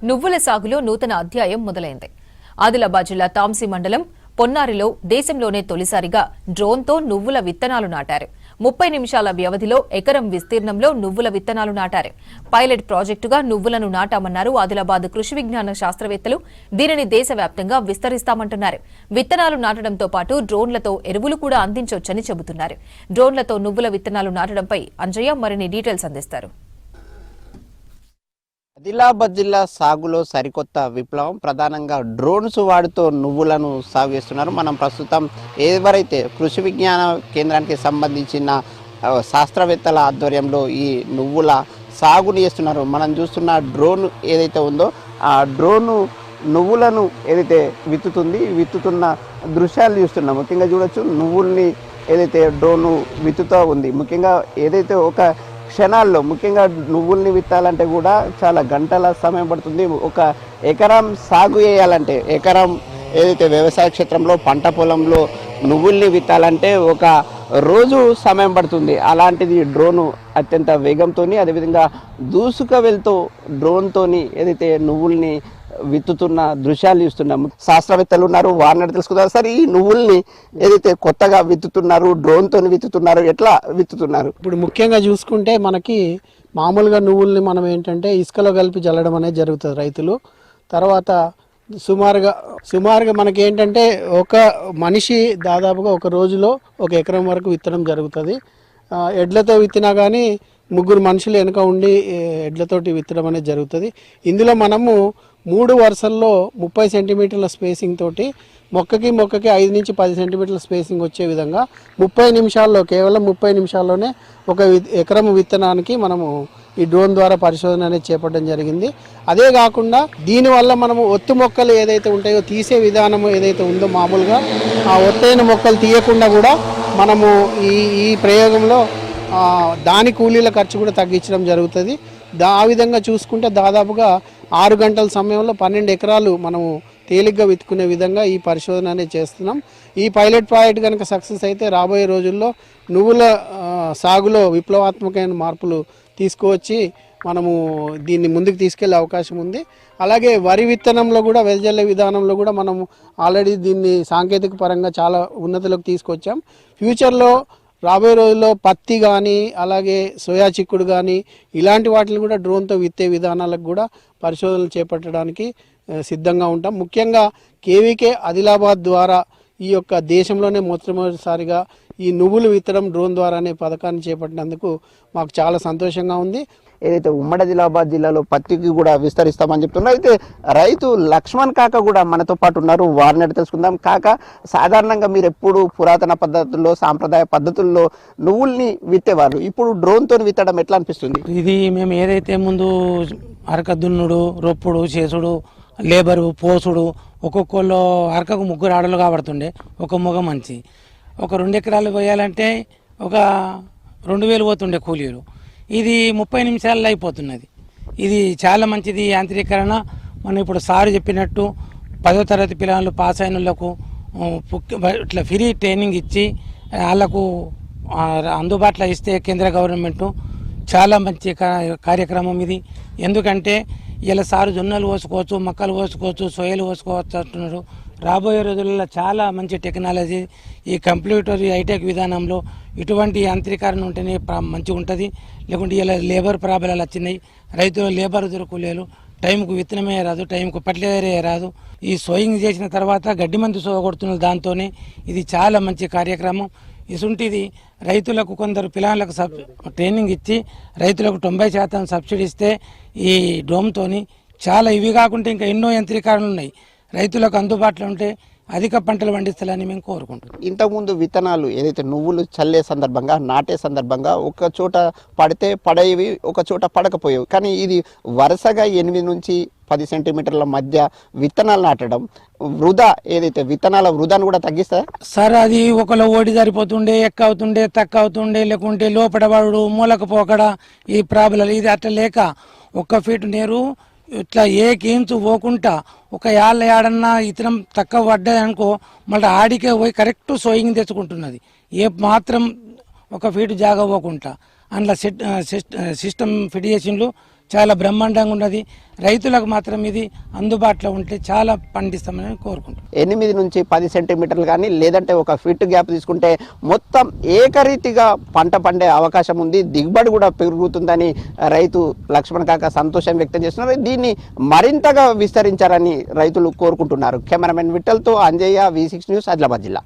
నువ్వుల సాగులో నూతన అధ్యాయం మొదలైంది. ఆదిలాబాద్ జిల్లా తాంసీ మండలం పొన్నారిలో దేశంలోనే తొలిసారిగా డ్రోన్తో నువ్వుల విత్తనాలు నాటారు. 30 నిమిషాల వ్యవధిలో ఎకరం విస్తీర్ణంలో నువ్వుల విత్తనాలు నాటారు. పైలట్ ప్రాజెక్టుగా నువ్వులను నాటామన్నారు ఆదిలాబాద్ కృషి విజ్ఞాన శాస్త్రవేత్తలు. దీనిని దేశవ్యాప్తంగా విస్తరిస్తామంటున్నారు. విత్తనాలు నాటడంతో పాటు డ్రోన్లతో ఎరువులు కూడా అందించొచ్చని చెబుతున్నారు. డ్రోన్లతో నువ్వుల విత్తనాలు నాటడంపై అంజయ్య మరిన్ని డీటెయిల్స్ అందిస్తారు. ఆదిలాబాద్ జిల్లా సాగులో సరికొత్త విప్లవం ప్రధానంగా డ్రోన్స్ వాడుతూ నువ్వులను సాగు చేస్తున్నారు. మనం ప్రస్తుతం ఎవరైతే కృషి విజ్ఞాన కేంద్రానికి సంబంధించిన శాస్త్రవేత్తల ఆధ్వర్యంలో ఈ నువ్వుల సాగుని చేస్తున్నారు. మనం చూస్తున్న డ్రోన్ ఏదైతే ఉందో ఆ డ్రోను నువ్వులను ఏదైతే విత్తుతున్న దృశ్యాలు చూస్తున్నాం. ముఖ్యంగా చూడొచ్చు నువ్వుల్ని ఏదైతే డ్రోను విత్తుతూ ఉంది. ముఖ్యంగా ఏదైతే ఒక క్షణాల్లో ముఖ్యంగా నువ్వుల్ని విత్తాలంటే కూడా చాలా గంటల సమయం పడుతుంది. ఒక ఎకరం సాగు చేయాలంటే ఎకరం ఏదైతే వ్యవసాయ క్షేత్రంలో పంట పొలంలో నువ్వుల్ని విత్తాలంటే ఒక రోజు సమయం పడుతుంది. అలాంటిది డ్రోను అత్యంత వేగంతో అదేవిధంగా దూసుక వెళ్తూ డ్రోన్తో ఏదైతే నువ్వుల్ని విత్తుతున్న దృశ్యాలు చూస్తున్నాము. శాస్త్రవేత్తలు ఉన్నారు, వారిని తెలుసుకుంటారు. సార్, ఈ నువ్వుల్ని ఏదైతే కొత్తగా విత్తుతున్నారు, డ్రోన్తో విత్తుతున్నారు, ఎట్లా విత్తుతున్నారు? ఇప్పుడు ముఖ్యంగా చూసుకుంటే మనకి మామూలుగా నువ్వుల్ని మనం ఏంటంటే ఇసుకలో కలిపి చల్లడం అనేది జరుగుతుంది రైతులు. తర్వాత సుమారుగా మనకి ఏంటంటే ఒక మనిషి దాదాపుగా ఒక రోజులో ఒక ఎకరం వరకు విత్తడం జరుగుతుంది. ఎడ్లతో విత్తినా కానీ 3 మనుషులు వెనుక ఉండి ఎడ్లతోటి విత్తడం అనేది జరుగుతుంది. ఇందులో మనము 3 వరుసల్లో 30 సెంటీమీటర్ల స్పేసింగ్ తోటి మొక్కకి 5 నుంచి 10 సెంటీమీటర్ల స్పేసింగ్ వచ్చే విధంగా 30 నిమిషాల్లో కేవలం 30 నిమిషాల్లోనే ఒక ఎకరం విత్తనానికి మనము ఈ డ్రోన్ ద్వారా పరిశోధన అనేది చేపట్టడం జరిగింది. అదే కాకుండా దీనివల్ల మనము ఒత్తు మొక్కలు ఏదైతే ఉంటాయో తీసే విధానం ఏదైతే ఉందో మామూలుగా ఆ ఒత్తైన మొక్కలు తీయకుండా కూడా మనము ఈ ప్రయోగంలో దాని కూలీల ఖర్చు కూడా తగ్గించడం జరుగుతుంది. ఆ విధంగా చూసుకుంటే దాదాపుగా 6 గంటల సమయంలో 12 ఎకరాలు మనము తేలిగ్గా విత్తుకునే విధంగా ఈ పరిశోధన అనేది చేస్తున్నాం. ఈ పైలట్ ప్రాజెక్ట్ కనుక సక్సెస్ అయితే రాబోయే రోజుల్లో నువ్వుల సాగులో విప్లవాత్మకమైన మార్పులు తీసుకువచ్చి మనము దీన్ని ముందుకు తీసుకెళ్లే అవకాశం ఉంది. అలాగే వరి విత్తనంలో కూడా వెదజల్లే విధానంలో కూడా మనము ఆల్రెడీ దీన్ని సాంకేతిక పరంగా చాలా ఉన్నతులకు తీసుకొచ్చాం. ఫ్యూచర్లో రాబోయే రోజుల్లో పత్తి కానీ అలాగే సోయా చిక్కుడు కానీ ఇలాంటి వాటిని కూడా డ్రోన్తో విత్తే విధానాలకు కూడా పరిశోధనలు చేపట్టడానికి సిద్ధంగా ఉంటాం. ముఖ్యంగా కేవీకే ఆదిలాబాద్ ద్వారా ఈ యొక్క దేశంలోనే మొట్టమొదటిసారిగా ఈ నువ్వులు విత్తడం డ్రోన్ ద్వారా అనే పథకాన్ని చేపట్టినందుకు మాకు చాలా సంతోషంగా ఉంది. ఏదైతే ఉమ్మడి ఆదిలాబాద్ జిల్లాలో పత్తికి కూడా విస్తరిస్తామని చెప్తున్నారు. అయితే రైతు లక్ష్మణ్ కాక కూడా మనతో పాటు ఉన్నారు, వారిని తెలుసుకుందాం. కాక, సాధారణంగా మీరు ఎప్పుడు పురాతన పద్ధతుల్లో సాంప్రదాయ పద్ధతుల్లో నువ్వుల్ని విత్తేవారు, ఇప్పుడు డ్రోన్తో విత్తడం ఎట్లా అనిపిస్తుంది? ఇది మేము ఏదైతే ముందు అరక దున్నుడు, రొప్పుడు చేసుడు, లేబరు పోసుడు, ఒక్కొక్కళ్ళు అరకకు 3 ఆడలు కాబడుతుండే, ఒక మగ మంచి. ఒక 2 ఎకరాలు పోయాలంటే ఒక 2000 పోతుండే కూలీలు. ఇది 30 నిమిషాల్లో అయిపోతున్నది. ఇది చాలా మంచిది యాంత్రీకరణ. మనం ఇప్పుడు సారు చెప్పినట్టు 10వ తరగతి పిల్లలు పాస్ అయిన వాళ్ళకు ఇట్లా ఫ్రీ ట్రైనింగ్ ఇచ్చి వాళ్ళకు అందుబాటులో ఇస్తే కేంద్ర గవర్నమెంటు చాలా మంచి కార్యక్రమం ఇది. ఎందుకంటే ఇలా సారు జొన్నలు పోసుకోవచ్చు, మక్కలు పోసుకోవచ్చు, సోయలు పోసుకోవచ్చు అంటున్నారు. రాబోయే రోజుల్లో చాలా మంచి టెక్నాలజీ ఈ కంప్యూటర్ హైటెక్ విధానంలో ఇటువంటి యాంత్రీకరణ ఉంటేనే మంచిగా ఉంటుంది. లేకుంటే ఇలా లేబర్ ప్రాబ్లాలు వచ్చినాయి, రైతులు లేబర్ దొరకలేరు, టైంకు విత్తనమే రాదు, టైంకు ఫర్టిలైజరే రాదు. ఈ సోయింగ్ చేసిన తర్వాత గడ్డి మందు సోగొడుతున్నారు. దాంతోనే ఇది చాలా మంచి కార్యక్రమం. ఇసుంటిది రైతులకు కొందరు పిల్లలకు ట్రైనింగ్ ఇచ్చి రైతులకు 90% సబ్సిడీ ఇస్తే ఈ డ్రోన్తోని చాలా ఇవి కాకుండా ఇంకా ఎన్నో యంత్రీకరణలు ఉన్నాయి. రైతులకు అందుబాటులో ఉంటే అధిక పంటలు పండిస్తారని మేము కోరుకుంటున్నాం. ఇంతకుముందు విత్తనాలు ఏదైతే నువ్వులు చల్లే సందర్భంగా, నాటే సందర్భంగా ఒక చోట పడితే పడేవి, ఒక చోట పడకపోయేవి. కానీ ఇది వరుసగా 8 నుంచి 10 సెంటీమీటర్ల మధ్య విత్తనాలు నాటడం వృధా, ఏదైతే విత్తనాల వృధాను కూడా తగ్గిస్తా సార్. అది ఒకళ్ళు ఓడి సరిపోతుండే, ఎక్క అవుతుండే, తక్కువ అవుతుండే, లేకుంటే లోపడవాడు మూలకు పోకడ ఈ ప్రాబ్లం. ఇది అట్లా లేక 1 ఫీట్ నీరు ఇట్లా ఇంచు పోకుండా ఒక ఏడన్నా ఇతరం తక్కువ పడ్డది అనుకో, మళ్ళీ ఆడికే పోయి కరెక్ట్ సోయింగ్ తెచ్చుకుంటున్నది. ఏ మాత్రం 1 ఫీట్ జాగా పోకుండా అందులో సిస్టమ్ ఫిట్ చేసిండ్లు చాలా బ్రహ్మాండంగా ఉన్నది. రైతులకు మాత్రం ఇది అందుబాటులో ఉంటే చాలా పండిస్తామని కోరుకుంటున్నాం. 8 నుంచి 10 సెంటీమీటర్లు కానీ లేదంటే ఒక ఫీట్ గ్యాప్ తీసుకుంటే మొత్తం ఏకరీతిగా పంట పండే అవకాశం ఉంది. దిగుబడి కూడా పెరుగుతుందని రైతు లక్ష్మణ్ కాక సంతోషం వ్యక్తం చేస్తున్నారు. దీన్ని మరింతగా విస్తరించాలని రైతులు కోరుకుంటున్నారు. కెమెరామెన్ విఠల్తో అంజయ్య, V6 న్యూస్, ఆదిలాబాద్ జిల్లా.